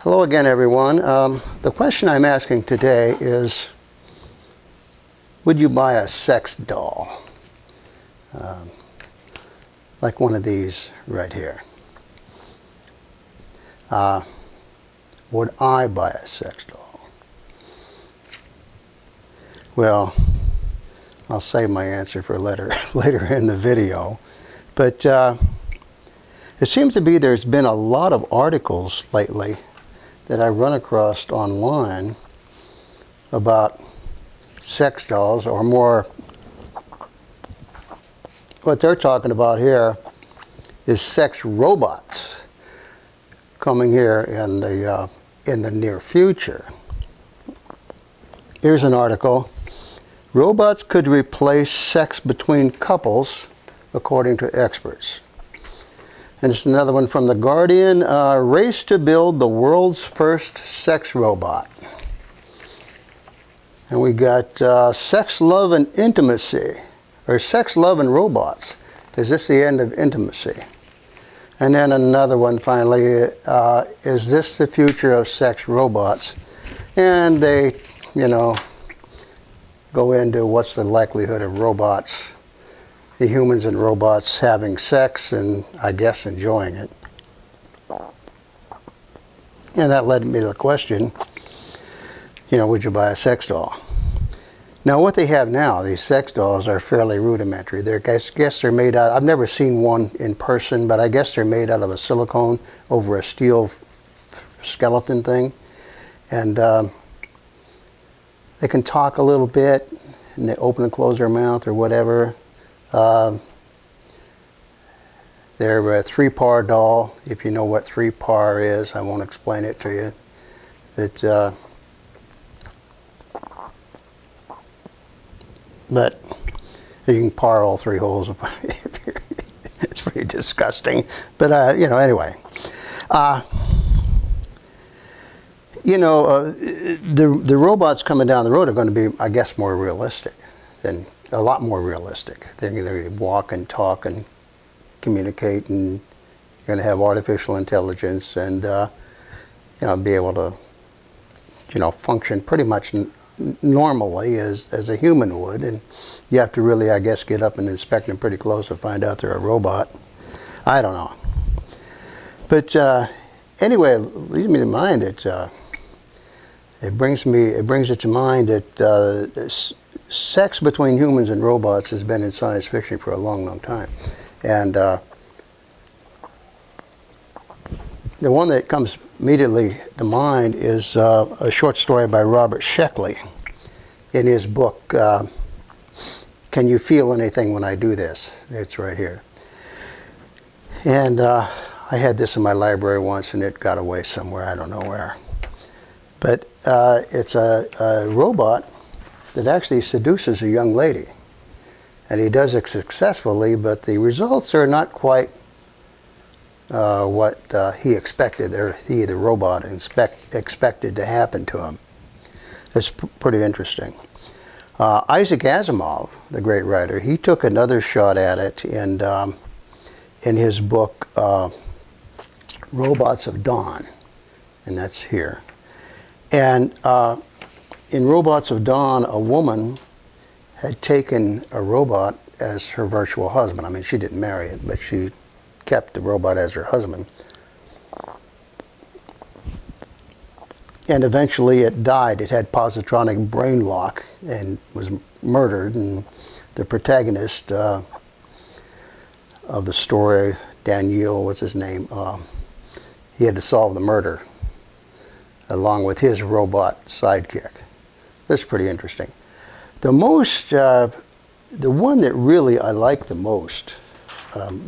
Hello again, everyone. The question I'm asking today is, would you buy a sex doll? Like one of these right here. Would I buy a sex doll? Well, I'll save my answer for later in the video. But it seems to be there's been a lot of articles lately that I run across online about sex dolls, or more, what they're talking about here is sex robots coming here in the near future. Here's an article. Robots could replace sex between couples, according to experts. And it's another one from The Guardian, race to build the world's first sex robot. And we got sex, love, and intimacy, or sex, love, and robots. Is this the end of intimacy? And then another one finally, is this the future of sex robots? And they, go into what's the likelihood of robots, the humans and robots having sex and, I guess, enjoying it. And that led me to the question, would you buy a sex doll? Now, what they have now, these sex dolls are fairly rudimentary. I guess they're made out, I've never seen one in person, but I guess they're made out of a silicone over a steel skeleton thing. And they can talk a little bit, and they open and close their mouth or whatever. They're a 3-par doll. If you know what 3-par is, I won't explain it to you. But you can par all 3 holes. It's pretty disgusting. But anyway. The robots coming down the road are going to be, I guess, more realistic, a lot more realistic. They're going to walk and talk and communicate, and you're going to have artificial intelligence and be able to function pretty much normally as a human would. And you have to really, I guess, get up and inspect them pretty close to find out they're a robot. I don't know. But anyway, it leads me to mind that it brings it to mind that sex between humans and robots has been in science fiction for a long, long time. And the one that comes immediately to mind is a short story by Robert Sheckley in his book, Can You Feel Anything When I Do This? It's right here. And I had this in my library once, and it got away somewhere, I don't know where. But it's a robot that actually seduces a young lady. And he does it successfully, but the results are not quite what he expected, or the robot expected to happen to him. It's pretty interesting. Isaac Asimov, the great writer, he took another shot at it in his book, Robots of Dawn, and that's here. And in Robots of Dawn, a woman had taken a robot as her virtual husband. I mean, she didn't marry it, but she kept the robot as her husband. And eventually it died. It had positronic brain lock and was murdered. And the protagonist of the story, Daniel, what's his name? He had to solve the murder along with his robot sidekick. That's pretty interesting. The one that really I liked the most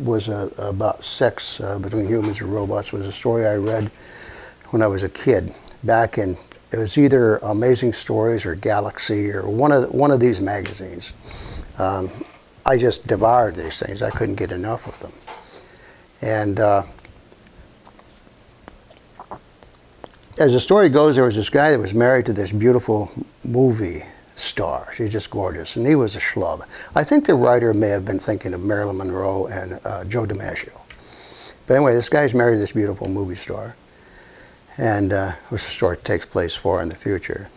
was about sex between humans and robots. Was a story I read when I was a kid. It was either Amazing Stories or Galaxy or one of these magazines. I just devoured these things. I couldn't get enough of them. And as the story goes, there was this guy that was married to this beautiful movie star. She's just gorgeous, and he was a schlub. I think the writer may have been thinking of Marilyn Monroe and Joe DiMaggio. But anyway, this guy's married to this beautiful movie star. and which the story takes place for in the future.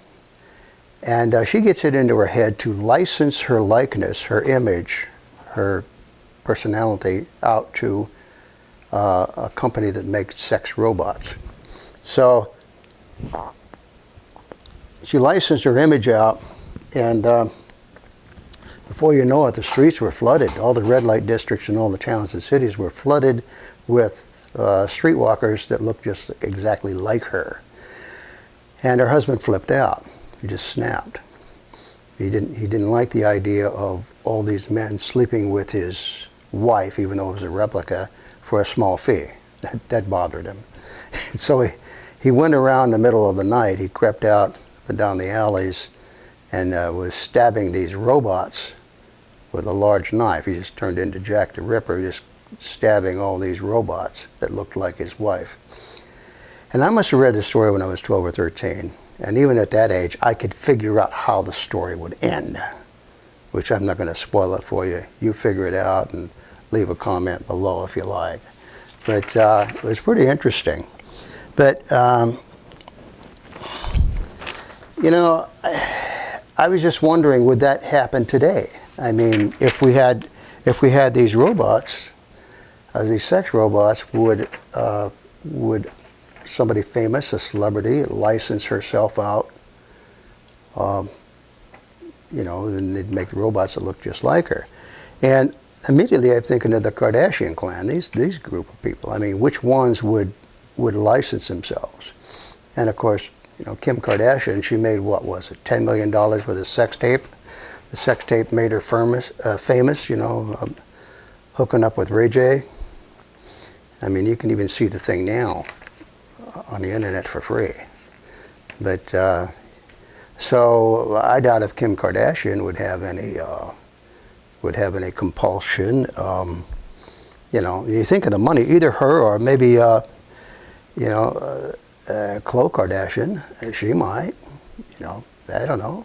And she gets it into her head to license her likeness, her image, her personality out to a company that makes sex robots. So she licensed her image out, and before you know it, the streets were flooded. All the red light districts in all the towns and cities were flooded with streetwalkers that looked just exactly like her. And her husband flipped out. He just snapped. He didn't like the idea of all these men sleeping with his wife, even though it was a replica, for a small fee. That bothered him. So he went around the middle of the night. He crept out up and down the alleys and was stabbing these robots with a large knife. He just turned into Jack the Ripper, just stabbing all these robots that looked like his wife. And I must have read the story when I was 12 or 13. And even at that age, I could figure out how the story would end, which I'm not going to spoil it for you. You figure it out and leave a comment below if you like. But it was pretty interesting. But, you know, I was just wondering, would that happen today? I mean, if we had these robots, these sex robots, would somebody famous, a celebrity, license herself out? You know, and they'd make the robots that look just like her. And immediately I'm thinking of the Kardashian clan, these group of people. I mean, which ones would license themselves? And of course, you know, Kim Kardashian, she made, what was it, $10 million with a sex tape. The sex tape made her famous, you know, hooking up with Ray J. I mean, you can even see the thing now on the internet for free. But so I doubt if Kim Kardashian would have any compulsion. You know, you think of the money, either her or maybe you know, Khloe Kardashian. She might. You know, I don't know.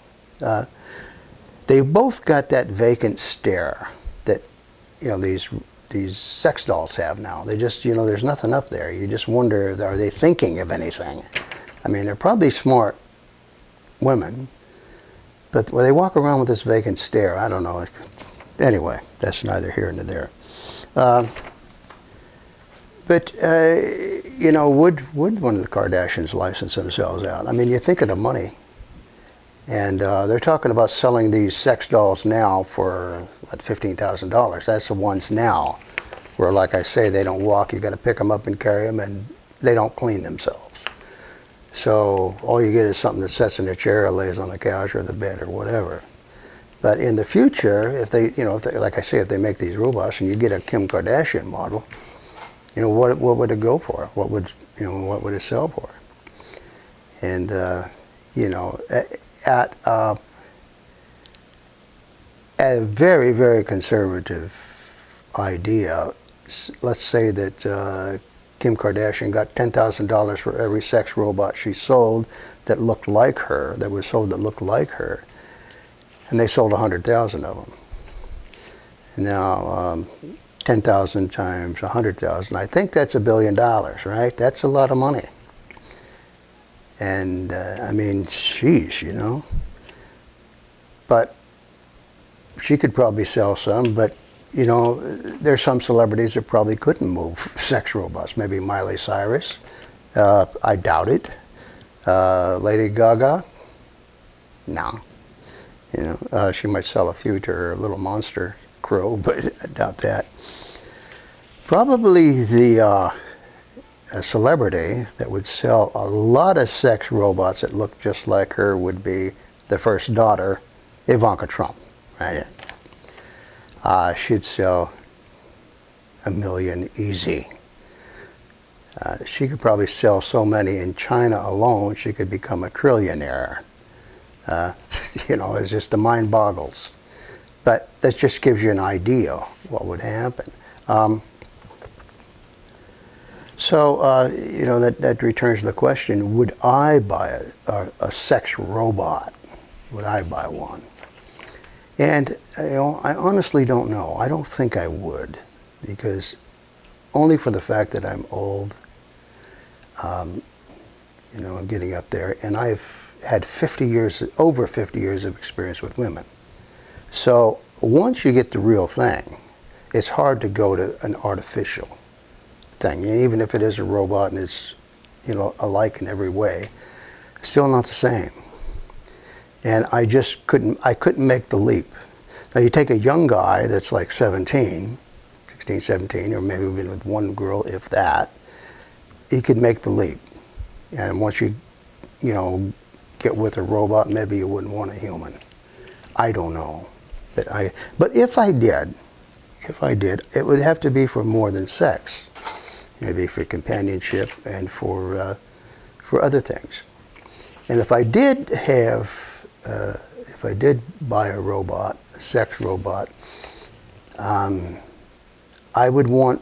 They both got that vacant stare that, you know, these sex dolls have now. They just, you know, there's nothing up there. You just wonder, are they thinking of anything? I mean, they're probably smart women, but when they walk around with this vacant stare, I don't know. Anyway, that's neither here nor there. But you know, would one of the Kardashians license themselves out? I mean, you think of the money. And they're talking about selling these sex dolls now for what, $15,000. That's the ones now, where, like I say, they don't walk. You got to pick them up and carry them, and they don't clean themselves. So all you get is something that sits in a chair, or lays on the couch or the bed or whatever. But in the future, if they, you know, like I say, if they make these robots and you get a Kim Kardashian model, you know, what would it go for? What would it sell for? And you know, at a very, very conservative idea, let's say that Kim Kardashian got $10,000 for every sex robot she sold that looked like her, that was sold that looked like her, and they sold 100,000 of them. And now 10,000 times 100,000, I think that's $1 billion, right? That's a lot of money. And I mean, sheesh, you know. But she could probably sell some, but you know, there's some celebrities that probably couldn't move sex robots. Maybe Miley Cyrus. I doubt it. Lady Gaga? No. You know, she might sell a few to her little monster crew, but I doubt that. Probably the a celebrity that would sell a lot of sex robots that look just like her would be the first daughter, Ivanka Trump. Right? She'd sell 1 million easy. She could probably sell so many in China alone, she could become a trillionaire. You know, it's just the mind boggles. But that just gives you an idea what would happen. So, you know, that returns to the question, would I buy a sex robot? Would I buy one? And, you know, I honestly don't know. I don't think I would, because only for the fact that I'm old. you know, getting up there. And I've had 50 years, over 50 years of experience with women. So once you get the real thing, it's hard to go to an artificial thing. And even if it is a robot and it's, you know, alike in every way, still not the same. And I just couldn't make the leap. Now you take a young guy that's like 17, 16, 17, or maybe even with one girl, if that, he could make the leap. And once you know, get with a robot, maybe you wouldn't want a human. I don't know. But if I did, it would have to be for more than sex. Maybe for companionship and for other things. And if I did buy a robot, a sex robot, I would want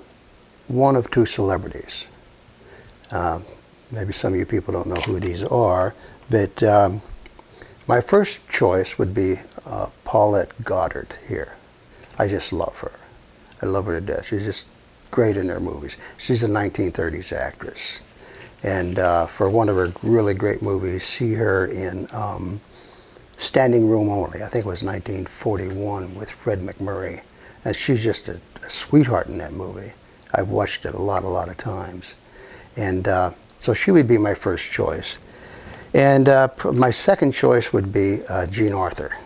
one of two celebrities. Maybe some of you people don't know who these are, but my first choice would be Paulette Goddard here. I just love her. I love her to death. She's just great in her movies. She's a 1930s actress. And for one of her really great movies, see her in Standing Room Only. I think it was 1941 with Fred MacMurray. And she's just a sweetheart in that movie. I've watched it a lot of times. And so she would be my first choice. And my second choice would be Jean Arthur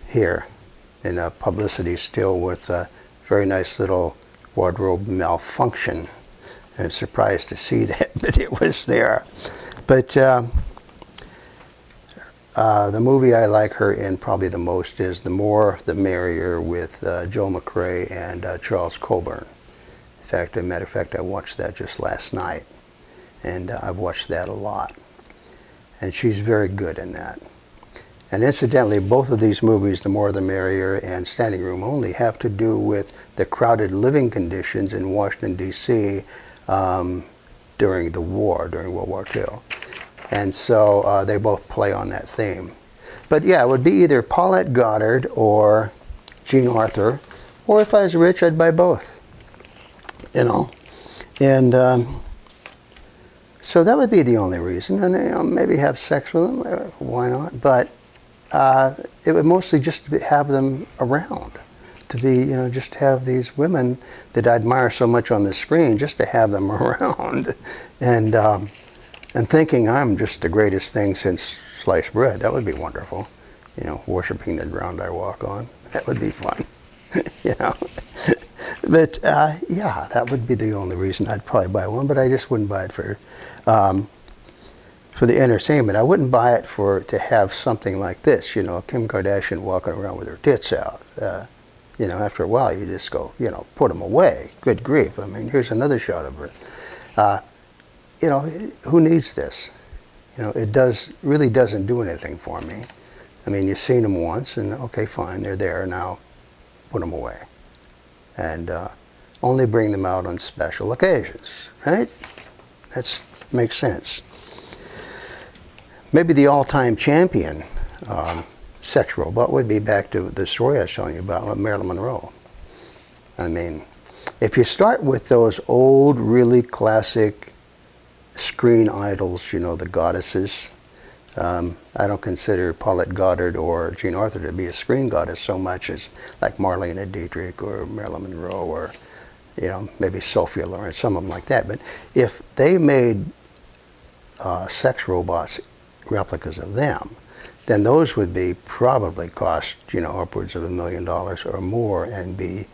here in Publicity Still with a very nice little wardrobe malfunction. I'm surprised to see that, but it was there. But the movie I like her in probably the most is The More the Merrier with Joe McCrea and Charles Coburn. In fact, as a matter of fact, I watched that just last night, and I've watched that a lot. And she's very good in that. And incidentally, both of these movies, The More the Merrier and Standing Room Only, have to do with the crowded living conditions in Washington, D.C. During the war, during World War II. And so they both play on that theme. But yeah, it would be either Paulette Goddard or Jean Arthur, or if I was rich, I'd buy both. You know, and so that would be the only reason. And you know, maybe have sex with them, why not? But it would mostly just have them around, to be, you know, just have these women that I admire so much on the screen, just to have them around, and thinking I'm just the greatest thing since sliced bread. That would be wonderful, you know, worshiping the ground I walk on. That would be fun, you know. But yeah, that would be the only reason I'd probably buy one. But I just wouldn't buy it for the entertainment. I wouldn't buy it to have something like this, you know, Kim Kardashian walking around with her tits out. You know, after a while, you just go, you know, put them away. Good grief. I mean, here's another shot of her. You know, who needs this? You know, it really doesn't do anything for me. I mean, you've seen them once, and okay, fine, they're there. Now, put them away. And only bring them out on special occasions, right? That makes sense. Maybe the all-time champion sex robot would be back to the story I was telling you about Marilyn Monroe. I mean, if you start with those old, really classic screen idols, you know, the goddesses, I don't consider Paulette Goddard or Jean Arthur to be a screen goddess so much as like Marlene Dietrich or Marilyn Monroe or, you know, maybe Sophia Loren, some of them like that. But if they made sex robots, replicas of them, then those would be probably cost, you know, upwards of $1 million or more, and be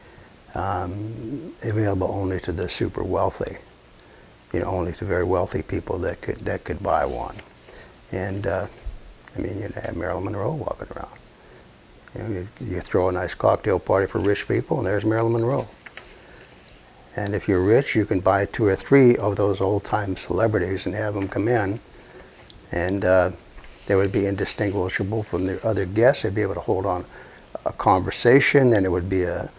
available only to the super wealthy, you know, only to very wealthy people that could buy one. And I mean, you'd have Marilyn Monroe walking around. You know, you throw a nice cocktail party for rich people, and there's Marilyn Monroe. And if you're rich, you can buy 2 or 3 of those old-time celebrities and have them come in, and they would be indistinguishable from the other guests. They'd be able to hold on a conversation, and it would be a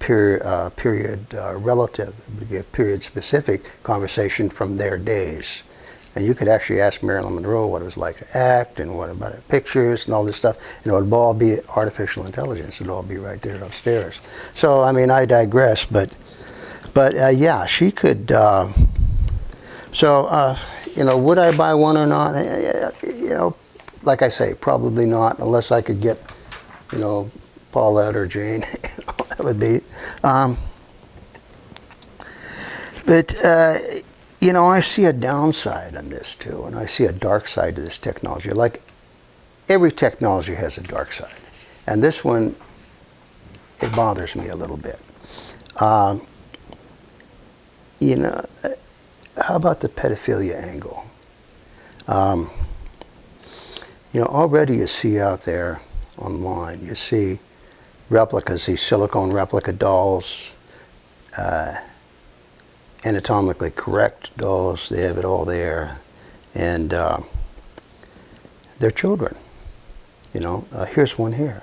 period relative. It would be a period-specific conversation from their days. And you could actually ask Marilyn Monroe what it was like to act, and what about her pictures and all this stuff. And it would all be artificial intelligence. It would all be right there upstairs. So, I mean, I digress, but yeah, she could So, would I buy one or not? Like I say, probably not, unless I could get, Paulette or Jane. That would be. But I see a downside on this too, and I see a dark side to this technology. Like every technology has a dark side, and this one, it bothers me a little bit. How about the pedophilia angle? Already you see out there online, you see replicas, these silicone replica dolls, anatomically correct dolls, they have it all there, and they're children. Here's one here.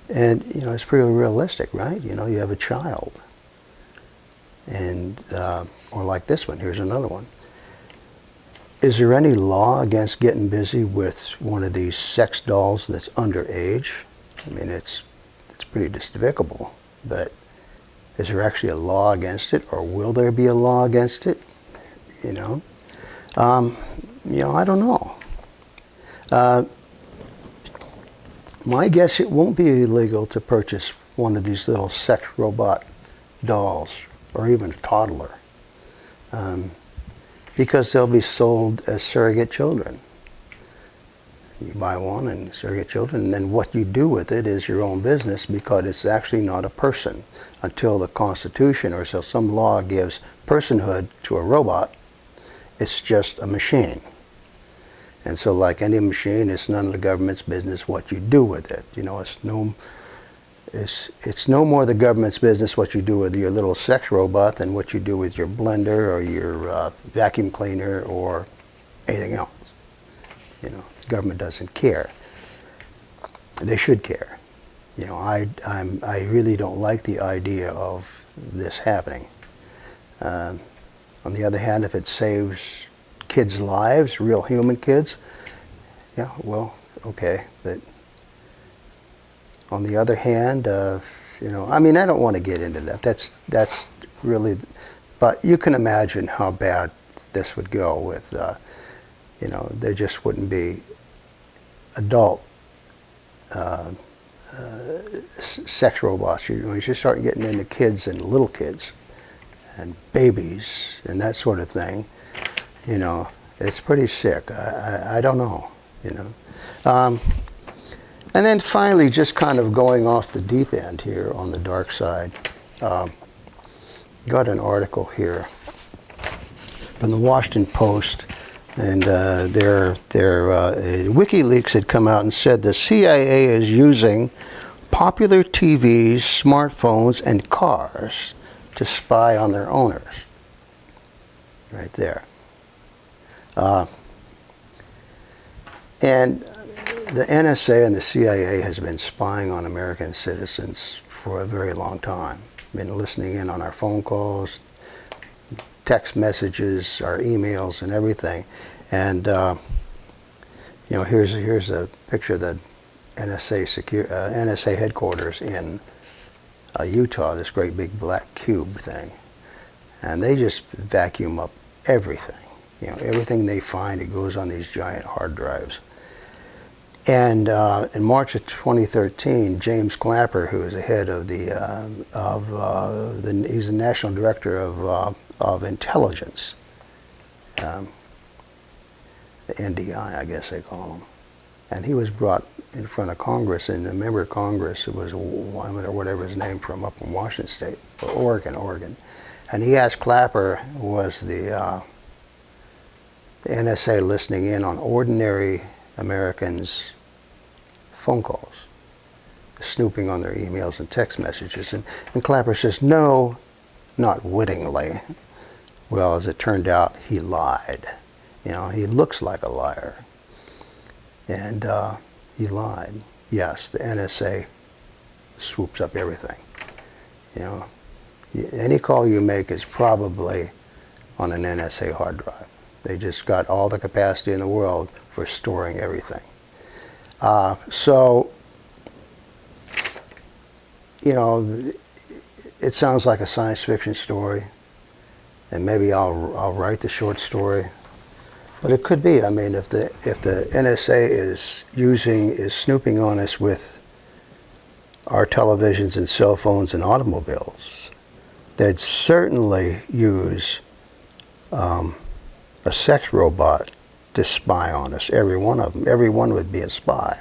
And, it's pretty realistic, right? You have a child. And, or like this one, here's another one. Is there any law against getting busy with one of these sex dolls that's underage? I mean, it's pretty despicable, but is there actually a law against it, or will there be a law against it? I don't know. My guess, it won't be illegal to purchase one of these little sex robot dolls, or even a toddler, because they'll be sold as surrogate children. You buy one and surrogate children, and then what you do with it is your own business, because it's actually not a person until the Constitution or so some law gives personhood to a robot. It's just a machine. And so, like any machine, it's none of the government's business what you do with it. It's no more the government's business what you do with your little sex robot than what you do with your blender or your vacuum cleaner or anything else. The government doesn't care. They should care. I really don't like the idea of this happening. On the other hand, if it saves kids' lives, real human kids, yeah, well, okay. But on the other hand, I don't want to get into that. That's really, but you can imagine how bad this would go with, there just wouldn't be adult sex robots. You start getting into kids and little kids and babies and that sort of thing. It's pretty sick. I don't know. And then finally, just kind of going off the deep end here on the dark side, got an article here from the Washington Post, and WikiLeaks had come out and said the CIA is using popular TVs, smartphones, and cars to spy on their owners. Right there. And the NSA and the CIA has been spying on American citizens for a very long time. Been listening in on our phone calls, text messages, our emails, and everything. And here's a picture of the NSA headquarters in Utah. This great big black cube thing, and they just vacuum up everything. Everything they find, it goes on these giant hard drives. And in March of 2013, James Clapper, who is the head of he's the National Director of Intelligence, the NDI, I guess they call him, and he was brought in front of Congress, and a member of Congress, who was Wyman or whatever his name, from up in Washington State, or Oregon, and he asked Clapper, was the NSA listening in on ordinary Americans' phone calls, snooping on their emails and text messages. And Clapper says, no, not wittingly. Well, as it turned out, he lied. He looks like a liar. And he lied. Yes, the NSA swoops up everything. Any call you make is probably on an NSA hard drive. They just got all the capacity in the world for storing everything. So, it sounds like a science fiction story, and maybe I'll write the short story. But it could be. I mean, if the NSA is snooping on us with our televisions and cell phones and automobiles, they'd certainly use a sex robot to spy on us. Every one of them. Every one would be a spy.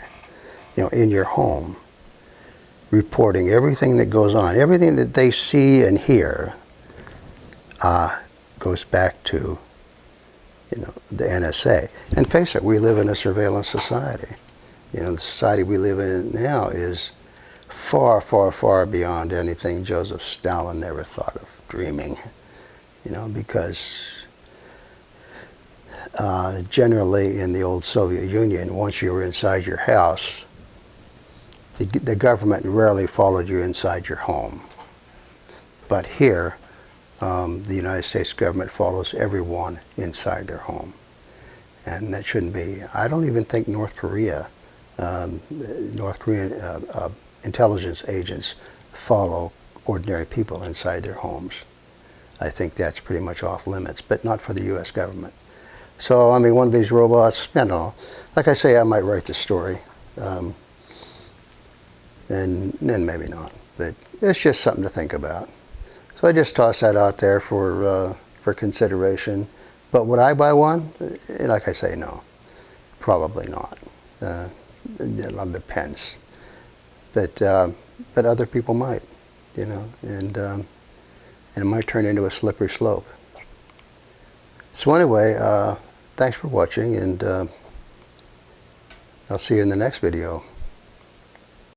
You know, in your home, reporting everything that goes on, everything that they see and hear, goes back to, you know, the NSA. And face it, we live in a surveillance society. You know, the society we live in now is far, far, far beyond anything Joseph Stalin ever thought of dreaming. You know, because generally in the old Soviet Union, once you were inside your house, the government rarely followed you inside your home. But here, the United States government follows everyone inside their home. And that shouldn't be. I don't even think North Korean intelligence agents follow ordinary people inside their homes. I think that's pretty much off limits, but not for the U.S. government. So, I mean, one of these robots, I don't know. Like I say, I might write the story. And then maybe not. But it's just something to think about. So I just toss that out there for consideration. But would I buy one? Like I say, no. Probably not. It depends. But other people might, you know, and it might turn into a slippery slope. So anyway, thanks for watching, and I'll see you in the next video.